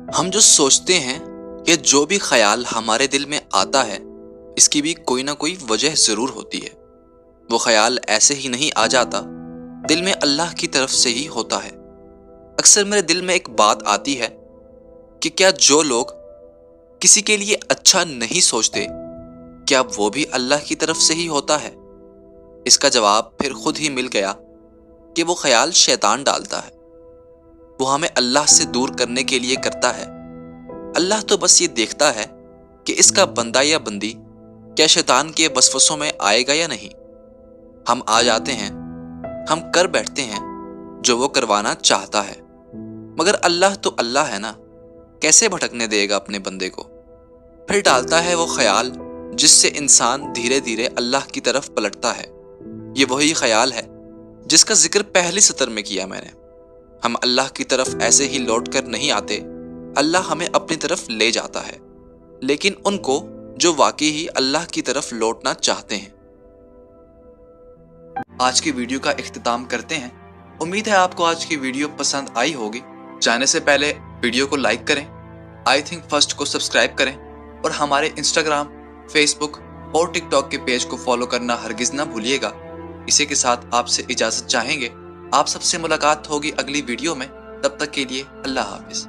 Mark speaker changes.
Speaker 1: हम जो सोचते हैं कि जो भी ख्याल हमारे दिल में आता है, इसकी भी कोई ना कोई वजह ज़रूर होती है। वो ख्याल ऐसे ही नहीं आ जाता, दिल में अल्लाह की तरफ से ही होता है। अक्सर मेरे दिल में एक बात आती है कि क्या जो लोग किसी के लिए अच्छा नहीं सोचते, क्या वो भी अल्लाह की तरफ से ही होता है? इसका जवाब फिर खुद ही मिल गया कि वो ख्याल शैतान डालता है। वो हमें अल्लाह से दूर करने के लिए करता है। अल्लाह तो बस ये देखता है कि इसका बंदा या बंदी क्या शैतान के वसवसों में आएगा या नहीं। हम आ जाते हैं, हम कर बैठते हैं जो वो करवाना चाहता है, मगर अल्लाह तो अल्लाह है ना, कैसे भटकने देगा अपने बंदे को। फिर डालता है वो ख्याल जिससे इंसान धीरे धीरे अल्लाह की तरफ पलटता है। ये वही ख्याल है जिसका जिक्र पहली सतर में किया मैंने। हम अल्लाह की तरफ ऐसे ही लौट कर नहीं आते, अल्लाह हमें अपनी तरफ ले जाता है, लेकिन उनको जो वाकई ही अल्लाह की तरफ लौटना चाहते हैं। आज की वीडियो का इख्तिताम करते हैं। उम्मीद है आपको आज की वीडियो पसंद आई होगी। जाने से पहले वीडियो को लाइक करें, आई थिंक फर्स्ट को सब्सक्राइब करें और हमारे इंस्टाग्राम, फेसबुक और टिकटॉक के पेज को फॉलो करना हरगिज ना भूलिएगा। इसी के साथ आपसे इजाजत चाहेंगे। आप सबसे मुलाकात होगी अगली वीडियो में। तब तक के लिए अल्लाह हाफिज।